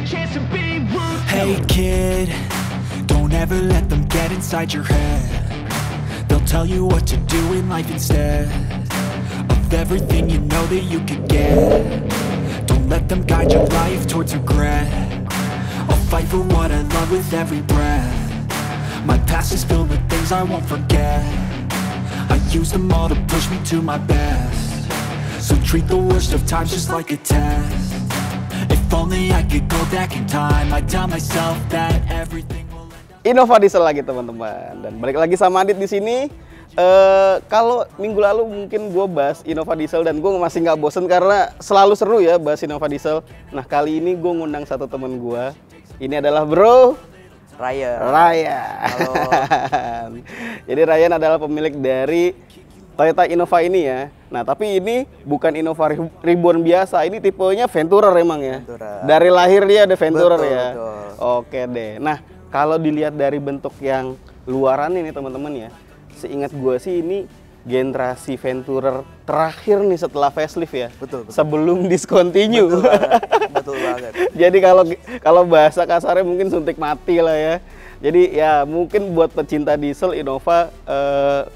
chance to be ruthless. Hey kid, don't ever let them get inside your head. They'll tell you what to do in life instead of everything you know that you could get. Don't let them guide your life towards regret. I'll fight for what I love with every breath. My past is filled with things I won't forget. I use them all to push me to my best. So treat the worst of times just like a test. If only I could go back in time, I'd tell myself that everything will end up. Innova Diesel lagi teman-teman, dan balik lagi sama Adit di sini. Kalau minggu lalu mungkin gue bahas Innova Diesel dan gue masih nggak bosen karena selalu seru ya bahas Innova Diesel. Nah kali ini gue ngundang satu temen gue. Ini adalah Bro Ryan. Halo. Jadi Ryan adalah pemilik dari Toyota Innova ini ya. Nah tapi ini bukan Innova Reborn biasa, ini tipenya Venturer emang ya. Venturer. Dari lahir dia ada Venturer ya. Betul. Oke deh. Nah kalau dilihat dari bentuk yang luaran ini teman-teman ya, seingat gue sih ini generasi Venturer terakhir nih setelah facelift ya. Betul. Sebelum discontinue. Betul banget. Betul banget. Jadi kalau bahasa kasarnya mungkin suntik mati lah ya. Jadi ya mungkin buat pecinta diesel Innova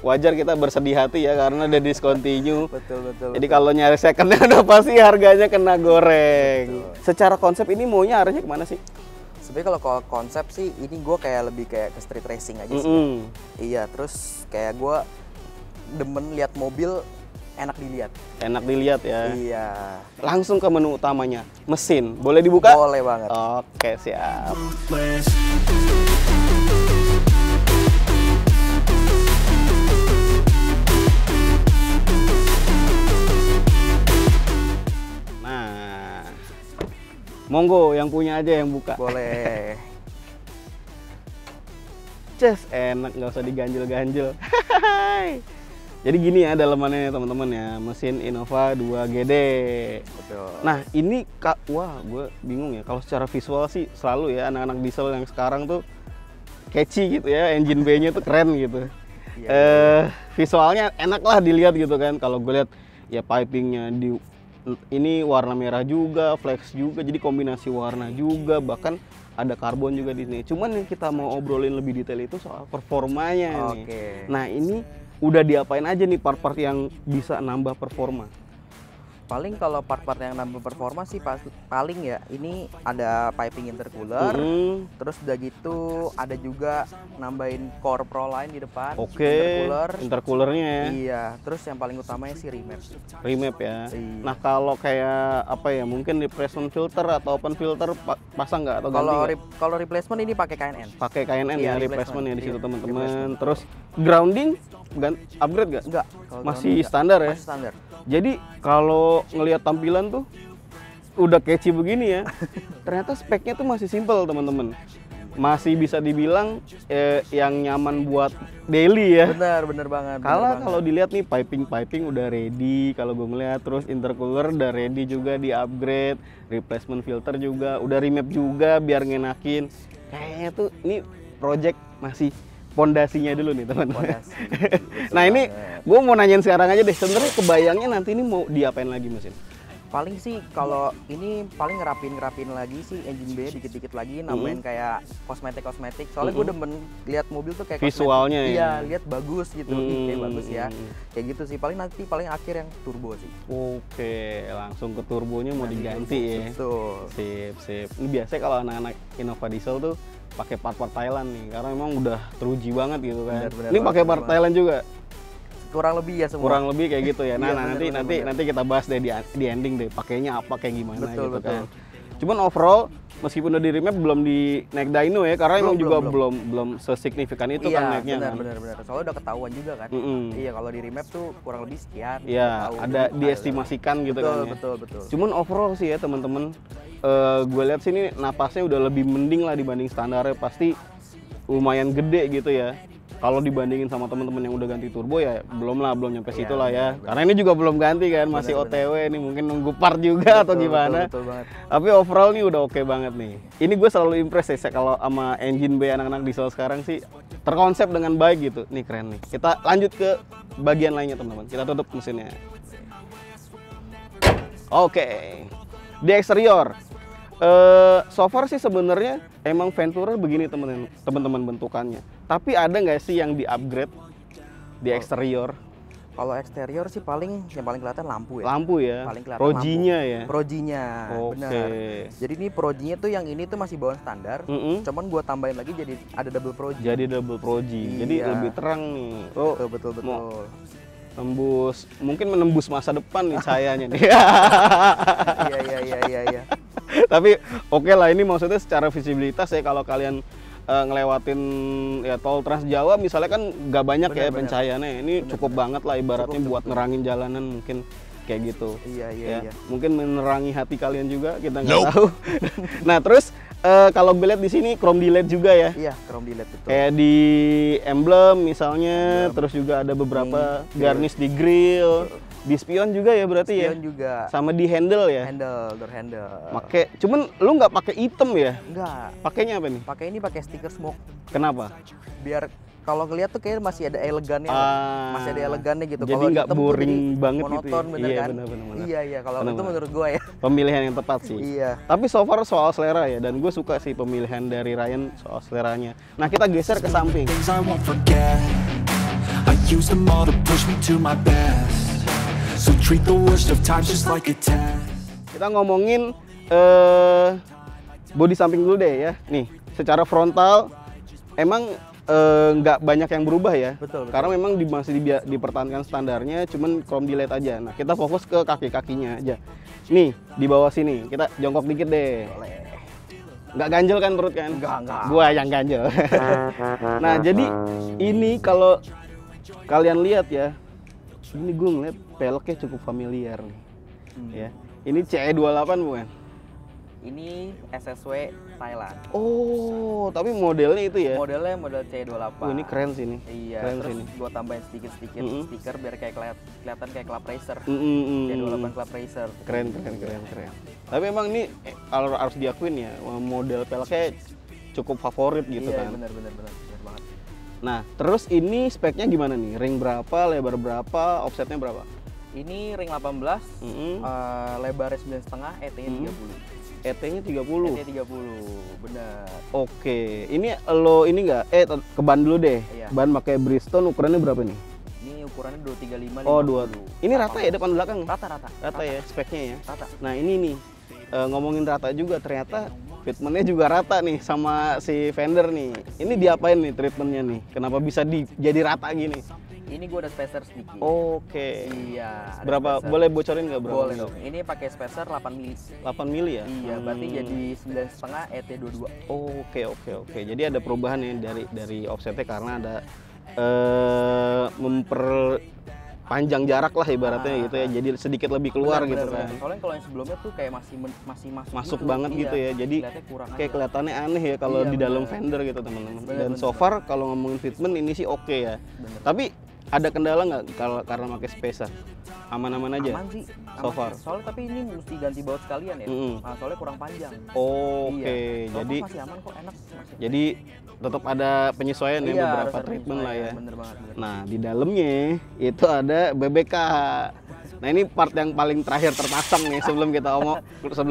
wajar kita bersedih hati ya karena udah discontinue. Betul. Jadi kalau nyari secondnya udah pasti harganya kena goreng. Secara konsep ini maunya arahnya kemana sih? Sebenarnya kalau konsep sih ini gue kayak lebih kayak ke street racing aja sih. Iya, terus kayak gue demen lihat mobil enak dilihat. Enak dilihat ya. Iya. Langsung ke menu utamanya, mesin. Boleh dibuka? Boleh banget. Oke, siap. Ruthless. Nah, monggo yang punya aja yang buka. Boleh. Ces, enak nggak usah diganjel-ganjel. Jadi gini ya dalamannya teman-teman ya, mesin Innova 2GD. Betul. Nah ini wah gue bingung ya, kalau secara visual sih selalu ya anak-anak diesel yang sekarang tuh catchy gitu ya, engine bay-nya tuh keren gitu. Iya. Visualnya enak lah dilihat gitu kan. Kalau gue lihat ya pipingnya ini warna merah juga, flex juga, jadi kombinasi warna juga, bahkan ada karbon juga di sini. Cuman yang kita mau obrolin lebih detail itu soal performanya nih. Nah ini udah diapain aja nih part-part yang bisa nambah performa? Paling kalau part-part yang nambah performa sih paling ya ini ada piping intercooler, terus udah gitu ada juga nambahin core pro line di depan. Oke. Intercoolernya ya. Iya, terus yang paling utamanya sih remap. Remap ya. Iya. Nah kalau kayak apa ya, mungkin replacement filter atau open filter pasang nggak atau ganti? Kalau replacement ini pakai KNN. Pakai KNN Iya, ya replacement ya di situ iya, teman-teman. Terus grounding upgrade nggak? Enggak. Masih standar ya. Masih standar. Jadi kalau ngelihat tampilan tuh udah catchy begini ya, ternyata speknya tuh masih simple teman-teman. Masih bisa dibilang yang nyaman buat daily ya. Bener banget. Kalau dilihat nih piping udah ready, kalau gue ngeliat, terus intercooler udah ready juga di upgrade, replacement filter juga, udah remap juga biar ngenakin. Kayaknya tuh ini project masih pondasinya dulu nih teman-teman. Nah ini gue mau nanyain sekarang aja deh, sebenarnya kebayangnya nanti ini mau diapain lagi mesin? Paling sih kalau ini paling ngerapin lagi sih engine bay dikit-dikit lagi, nambahin kayak kosmetik. Soalnya gue demen lihat mobil tuh kayak visualnya kosmetik. ya. Iya, lihat bagus gitu. Kayak bagus ya. Kayak gitu sih. Paling akhir yang turbo sih. Oke, langsung ke turbonya mau diganti ya. Betul. Sip. Ini biasanya kalau anak-anak Innova Diesel tuh pakai part-part Thailand nih, karena emang udah teruji banget gitu kan. Ini pakai part Thailand juga. Kurang lebih ya semua. Kurang lebih kayak gitu ya. Nah, Iya, nanti kita bahas deh di ending deh, pakainya apa kayak gimana betul. kan. Cuman overall meskipun udah di remap belum di naik dyno ya, karena emang juga belum sesignifikan itu iya, kan naiknya. Benar. Soalnya udah ketahuan juga kan. Iya, kalau di remap tuh kurang lebih sekian. Iya, ada diestimasikan gitu kan ya. Betul. Cuman overall sih ya teman-teman, gue lihat sini napasnya udah lebih mending lah dibanding standarnya, pasti lumayan gede gitu ya. Kalau dibandingin sama teman-teman yang udah ganti turbo ya belum nyampe situ lah ya. Karena ini juga belum ganti kan, masih OTW nih, mungkin nunggu part juga atau gimana. Betul banget. Tapi overall nih udah oke banget nih. Ini gue selalu impress ya kalau sama engine bay anak-anak diesel sekarang sih, terkonsep dengan baik gitu. Nih keren nih. Kita lanjut ke bagian lainnya teman-teman. Kita tutup mesinnya. Oke. Di eksterior So far sih sebenarnya emang Venturer begini teman-teman bentukannya. Tapi ada nggak sih yang di-upgrade di eksterior? Kalau eksterior sih yang paling kelihatan lampu ya. Lampu ya. Paling kelihatan Projinya lampu. ya. Projinya, Oke. benar. Jadi ini projinya tuh yang ini tuh masih bawaan standar. Cuman gua tambahin lagi jadi ada double proji. Jadi double proji. Jadi Iya. lebih terang nih. Oh, Betul. mungkin menembus masa depan nih cahayanya nih. Iya. Tapi oke lah, ini maksudnya secara visibilitas ya, kalau kalian ngelewatin ya tol Trans Jawa misalnya kan nggak banyak ya Benar. pencahayaannya. Ini cukup banget lah ibaratnya buat nerangin jalanan mungkin kayak gitu. Iya. Mungkin menerangi hati kalian juga, kita nggak tahu. Nah terus kalau gue lihat di sini chrome delete juga ya. Iya, chrome delete betul. Kayak di emblem misalnya, terus juga ada beberapa garnish di grill, di spion juga ya berarti ya. Spion juga. Sama di handle ya. Door handle. Cuman lu nggak pakai item ya? Enggak. Pakainya apa nih? Pakai stiker smoke. Kenapa? Biar kalau ngeliat tuh kayak masih ada elegannya. Masih ada elegannya gitu. Jadi Kalau nggak hitam tuh boring jadi banget gitu monoton, ya? bener Iya, kan? bener. Iya, kalau Bener, itu bener. menurut gua ya. Pemilihan yang tepat sih. Iya. Tapi so far soal selera ya, dan gue suka sih pemilihan dari Ryan soal seleranya. Nah kita geser ke samping. Things I won't forget. I use them all to push me to my best. So treat the worst of times just like a test. Kita ngomongin bodi samping dulu deh ya. Nih, secara frontal emang nggak banyak yang berubah ya. Betul. Karena memang masih dipertahankan standarnya, cuman chrome delete aja. Nah, kita fokus ke kaki-kakinya aja. Nih, di bawah sini kita jongkok dikit deh. Nggak ganjel kan perut kan? Enggak. Gua yang ganjel. Nah, jadi ini kalau kalian lihat ya, ini gue ngeliat peleknya cukup familiar nih. Ya. Ini CE28 bukan? Ini SSW Thailand. Oh, tapi modelnya itu ya? Modelnya model C28. Ini keren sih nih. Iya, Keren terus sih nih. gua tambahin sedikit-sedikit stiker biar kayak kelihatan kayak Club Racer. Mm-mm. C28 Club Racer. Keren. Tapi emang ini kalau harus diakuin ya, model peleknya cukup favorit gitu Iya, kan. bener banget. Nah, terus ini speknya gimana nih? Ring berapa, lebar berapa, offsetnya berapa? Ini ring 18, lebarnya 9,5, ET-nya 30. ET-nya 30. ET 30, bener. Oke, ini lo ini enggak? Ke ban dulu deh. Iya. Ban pakai Bridgestone ukurannya berapa nih? Ini ukurannya 235, 50. Oh, 2. Ini rata ya depan belakang? Rata Ya speknya ya. Rata. Nah, ini nih ngomongin rata juga, ternyata treatmentnya juga rata nih sama si vendor nih. Ini diapain nih treatmentnya nih? Kenapa bisa jadi rata gini? Ini gua ada spacer sedikit. Oke. Iya. ada Berapa? spacer. Boleh bocorin nggak berapa? Boleh dong. Ini pakai spacer 8 mili. 8 mili ya? Iya, berarti jadi 9,5 ET22. Oke. Jadi ada perubahan ya dari offsetnya karena ada memperpanjang jarak lah ibaratnya gitu ya. Jadi sedikit lebih keluar gitu kan. Soalnya kalau yang sebelumnya tuh kayak masih Masuk gitu. banget gitu ya. Jadi Kelihatannya kurang kayak aja. kelihatannya aneh ya kalau Iya, di dalam bener. fender gitu teman-teman. Bener, Dan bener, so far kalau ngomongin fitment ini sih oke ya. Bener. Tapi ada kendala nggak kalau karena pakai spacer? Aman-aman aja. Aman sih. So far. Soalnya tapi ini mesti ganti baut sekalian ya. Mm-mm. Nah, soalnya kurang panjang. Oke, Iya. Soalnya jadi masih aman kok, enak masih. jadi tetap ada penyesuaian ya Iya, beberapa harus ada treatment lah ya. penyesuaian, bener banget. Nah, di dalamnya itu ada BBK. Nah, ini part yang paling terakhir terpasang nih sebelum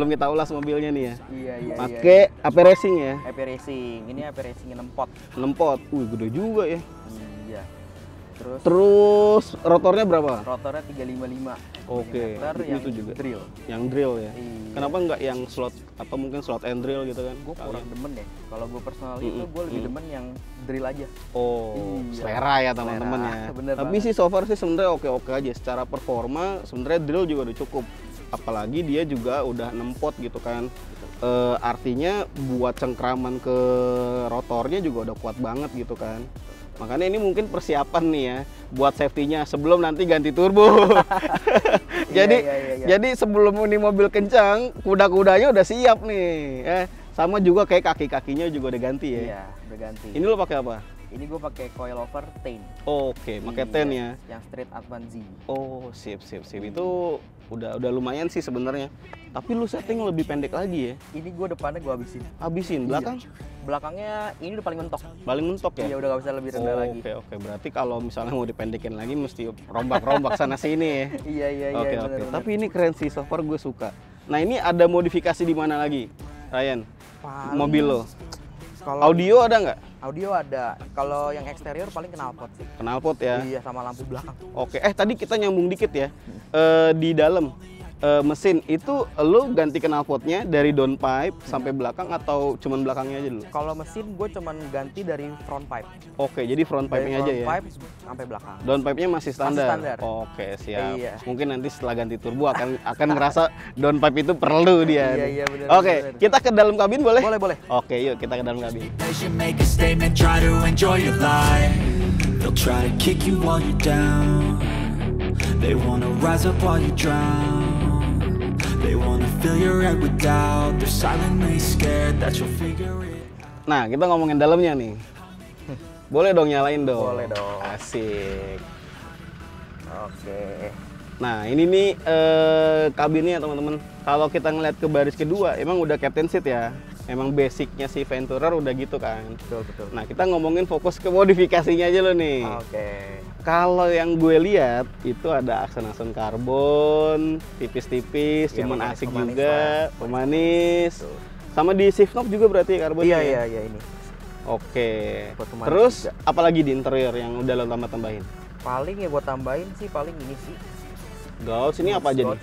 kita ulas mobilnya nih ya. Iya. Pakai AP Racing ya. AP Racing. Ini AP Racing 6 pot. 6 pot. Gede juga ya. Iya. Terus Terus rotornya berapa? rotornya 355 Oke, mm itu yang juga. drill. Yang drill ya. Iya. Kenapa nggak yang slot atau mungkin slot and drill gitu kan? Gue kurang demen ya. Kalau gue personal itu gue lebih demen yang drill aja. Oh, Iya. selera ya teman-teman ya. Selera, bener Tapi banget. sih so far sih sebenarnya oke-oke aja. Secara performa sebenarnya drill juga udah cukup. Apalagi dia juga udah 6 pot gitu kan. Artinya buat cengkraman ke rotornya juga udah kuat banget gitu kan. Makanya ini mungkin persiapan nih ya buat safety-nya sebelum nanti ganti turbo. Jadi Iya. jadi sebelum ini mobil kencang, kuda-kudanya udah siap nih. Sama juga kayak kaki-kakinya juga udah ganti ya. Iya, udah ganti. Ini lo pakai apa? Ini gue pakai coilover Tain. Oke, pakai ten ya. Yang straight Advance Z. Oh, sip. Itu udah lumayan sih sebenarnya. Tapi lu setting lebih pendek lagi ya. Ini gue depannya gue habisin. Habisin belakang Belakangnya ini udah paling mentok. paling mentok ya. Iya, udah gak bisa lebih rendah lagi. Oke. Berarti kalau misalnya mau dipendekin lagi mesti rombak-rombak sana sini ya. Iya. Oke. bener-bener. Tapi ini keren sih, so far gue suka. Nah, ini ada modifikasi di mana lagi? Ryan? Paling Mobil lo. kalau Audio ada nggak? audio ada. Kalau yang eksterior paling knalpot sih. Knalpot ya. Iya, sama lampu belakang. Oke, tadi kita nyambung dikit ya. Di dalam mesin itu lo ganti knalpotnya dari downpipe sampai belakang atau cuman belakangnya aja dulu? Kalau mesin gue cuman ganti dari front pipe. Oke, jadi front pipe-nya aja ya. Front pipe sampai belakang. Downpipe-nya masih standar. standar. Oke, siap. Iya. Mungkin nanti setelah ganti turbo akan ngerasa downpipe itu perlu dia. Iya, benar. Oke, kita ke dalam kabin boleh? Boleh. Oke, yuk kita ke dalam kabin. As you make a statement, try to enjoy your life. They'll try to kick you while you're down. They wanna rise up while you drown. They wanna fill your head with doubt. They're silently scared that you'll figure it. Nah, kita ngomongin dalamnya nih. Boleh dong, nyalain dong. Boleh dong. Asik. Oke. Nah, ini nih kabinnya teman-teman. Kalau kita ngeliat ke baris kedua, emang udah captain seat ya. Emang basicnya si Venturer udah gitu kan. Betul. Nah, kita ngomongin fokus ke modifikasinya aja loh nih. Oke. Kalau yang gue lihat itu ada aksen-aksen karbon, tipis-tipis, Iya, cuman pemanis- asik pemanis juga, lah. pemanis. Betul. Sama di shift knob juga berarti ya karbonnya. Iya ya? ini. Oke. Buat pemanis Terus juga. apalagi di interior yang udah lo tambahin? Paling ya gue tambahin sih paling ini sih. Gauge ini apa aja nih?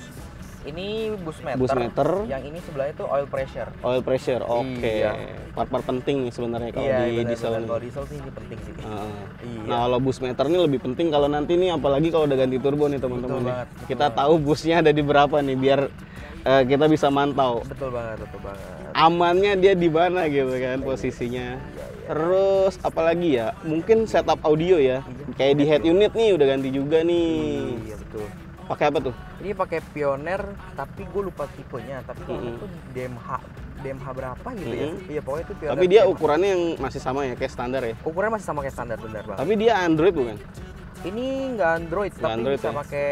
Ini bus meter. Bus meter. Yang ini sebelahnya itu oil pressure. Oil pressure, oke. Iya. Part-part penting nih sebenarnya kalau Iya, di benar, diesel benar. ini. Kalau diesel sih ini penting sih. Heeh. Iya. Nah, kalau bus meter ini lebih penting kalau nanti nih, apalagi kalau udah ganti turbo nih teman-teman. Betul nih. banget, betul Kita banget. tahu busnya ada di berapa nih, biar kita bisa mantau Betul banget. amannya dia di mana gitu kan posisinya. Iya. Terus apalagi ya? Mungkin setup audio ya. Kayak di head unit nih udah ganti juga nih. Iya betul. Pakai apa tuh? Ini pakai Pioneer, tapi gue lupa tipenya. Tapi kalau Mm-mm. itu DMH berapa gitu ya? Mm-mm. Iya pokoknya itu Pioneer. Tapi dia DMH. ukurannya yang masih sama ya, kayak standar ya. Ukurannya masih sama kayak standar, benar banget. Tapi dia Android bukan? Ini nggak Android, Nggak tapi Android bisa ya? pakai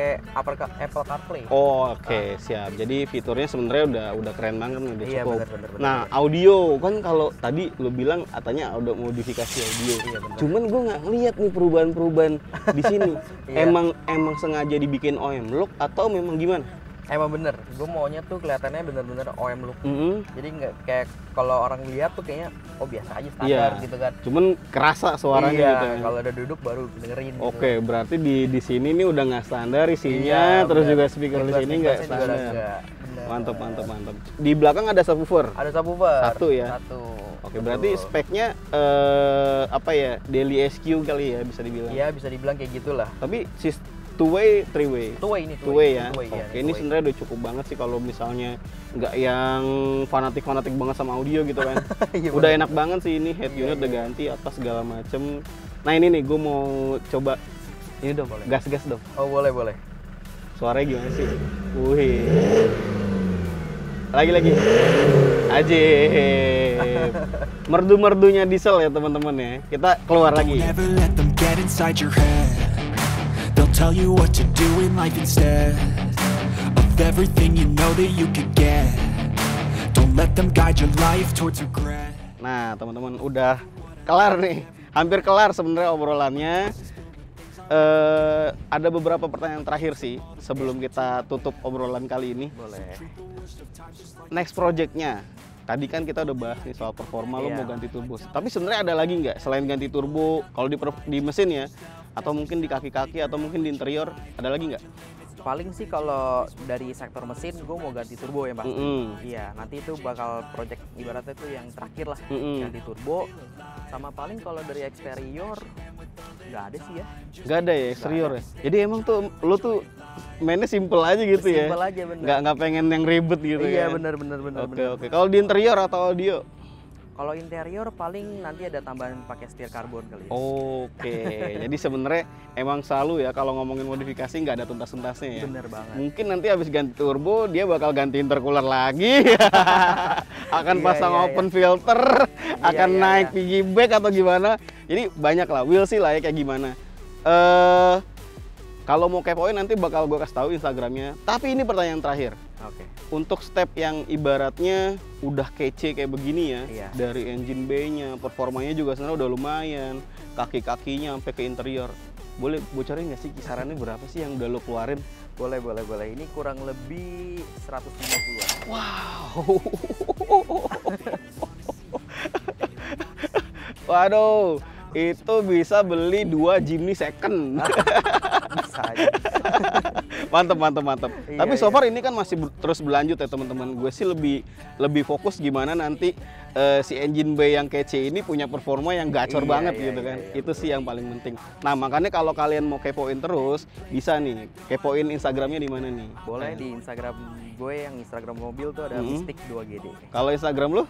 Apple CarPlay. Oh, oke, siap. Jadi fiturnya sebenarnya udah keren banget nih, udah Iya, cukup. benar. Nah, audio kan kalau tadi lu bilang katanya ada modifikasi audio. Iya, benar. Cuman gue nggak lihat nih perubahan-perubahan di sini. Iya. Emang sengaja dibikin OM look atau memang gimana? Emang bener, gue maunya tuh kelihatannya bener-bener OM look. Mm-hmm. Jadi nggak kayak kalau orang lihat tuh kayaknya oh biasa aja standar Iya. gitu kan. Cuman kerasa suaranya iya, gitu. Ya. kalau udah duduk baru dengerin. Gitu. Oke, berarti di sini nih udah nggak standar Iya, isinya, terus bener. juga speaker di sini nggak Speaker-nya juga standar. nggak. Bener. Mantap. Di belakang ada subwoofer. Ada subwoofer. Satu ya? Satu. Oke, Betul. berarti speknya apa ya? Daily SQ kali ya bisa dibilang. Iya bisa dibilang kayak gitulah. Tapi two way, three way. Two-way ini. Two way ya. Two-way, iya, Oke, ini two-way. sebenarnya udah cukup banget sih kalau misalnya nggak yang fanatik banget sama audio gitu kan. Iya, Udah bener. enak banget sih ini head Iya, unit udah iya. ganti atas segala macem. Nah ini nih gue mau coba ini dong, Boleh. gas dong. Oh boleh. Suaranya gimana sih? Wih. Lagi. Ajib. Merdu-merdunya diesel ya teman-teman ya. Kita keluar lagi. Don't ever let them get inside your head. They'll tell you what to do in life instead of everything you know that you could get. Don't let them guide your life towards regret. Nah teman-teman udah kelar nih. Hampir kelar sebenarnya obrolannya. Ada beberapa pertanyaan terakhir sih sebelum kita tutup obrolan kali ini. Boleh. Next projectnya, tadi kan kita udah bahas nih soal performa lo Iya. mau ganti turbo. Tapi sebenarnya ada lagi nggak selain ganti turbo? Kalau di mesin ya, atau mungkin di kaki-kaki atau mungkin di interior, ada lagi nggak? Paling sih kalau dari sektor mesin gue mau ganti turbo ya pasti. Iya nanti itu bakal project ibaratnya tuh yang terakhir lah ganti turbo. Sama paling kalau dari eksterior nggak ada sih ya. Nggak ada ya eksterior ya. Jadi emang tuh lo tuh mainnya simple aja gitu ya. Simpel aja bener. Nggak pengen yang ribet gitu Iya kan. bener. Oke. Kalau di interior atau audio? Kalau interior paling nanti ada tambahan pakai setir karbon kali ya. Oke. Jadi sebenarnya emang selalu ya kalau ngomongin modifikasi nggak ada tuntas-tuntasnya ya. Bener banget. Mungkin nanti habis ganti turbo dia bakal ganti intercooler lagi. Akan Iya, pasang iya, open filter, akan iya, naik iya. piggyback atau gimana. Jadi banyak lah, we'll see lah ya kayak gimana. Kalau mau kepoin nanti bakal gue kasih tahu Instagramnya. Tapi ini pertanyaan terakhir. Oke. Untuk step yang ibaratnya udah kece kayak begini ya, Iya. dari engine bay-nya, performanya juga sebenarnya udah lumayan, kaki-kakinya sampai ke interior. Boleh bocorin nggak sih kisarannya berapa sih yang udah lo keluarin? Boleh. Ini kurang lebih 150-an. Wow, Waduh, itu bisa beli 2 Jimny second. Bisa aja. Mantep. Iya, Tapi so iya. far ini kan masih terus berlanjut ya teman-teman. Gue sih lebih fokus gimana nanti si engine bay yang kece ini punya performa yang gacor Iya, banget iya, gitu kan. iya, Itu sih yang paling penting. Nah makanya kalau kalian mau kepoin terus, bisa nih kepoin Instagramnya di mana nih? Boleh di Instagram gue, yang Instagram mobil tuh ada Mystic 2GD. Kalau Instagram lu?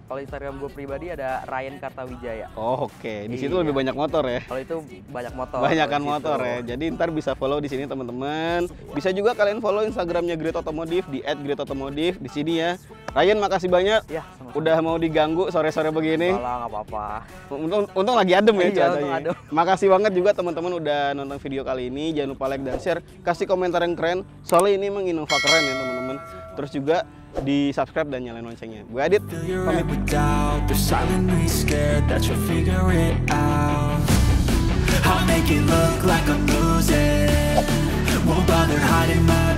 Kalau Instagram gue pribadi ada Ryan Kartawijaya. Oh oke. Di situ Iya. lebih banyak motor ya. Kalau itu banyak motor. Banyakan kalau di motor situ. ya. Jadi ntar bisa follow di sini teman-teman. Bisa juga kalian follow Instagramnya Great Automotive di @greatautomotive di sini ya. Ryan makasih banyak. Ya, sama-sama. Udah mau diganggu sore-sore begini. Malah nggak apa-apa. Untung lagi adem ya Iya, cuacanya. untung adem. Makasih banget juga teman-teman udah nonton video kali ini. Jangan lupa like dan share. Kasih komentar yang keren. Soalnya ini emang Innova keren ya teman-teman. Terus juga di subscribe dan nyalain loncengnya. Gue Adit. Fill your Pamit. head with doubt. They're silently scared that you'll figure it out. I'll make it look like I'm losing. Won't bother hiding my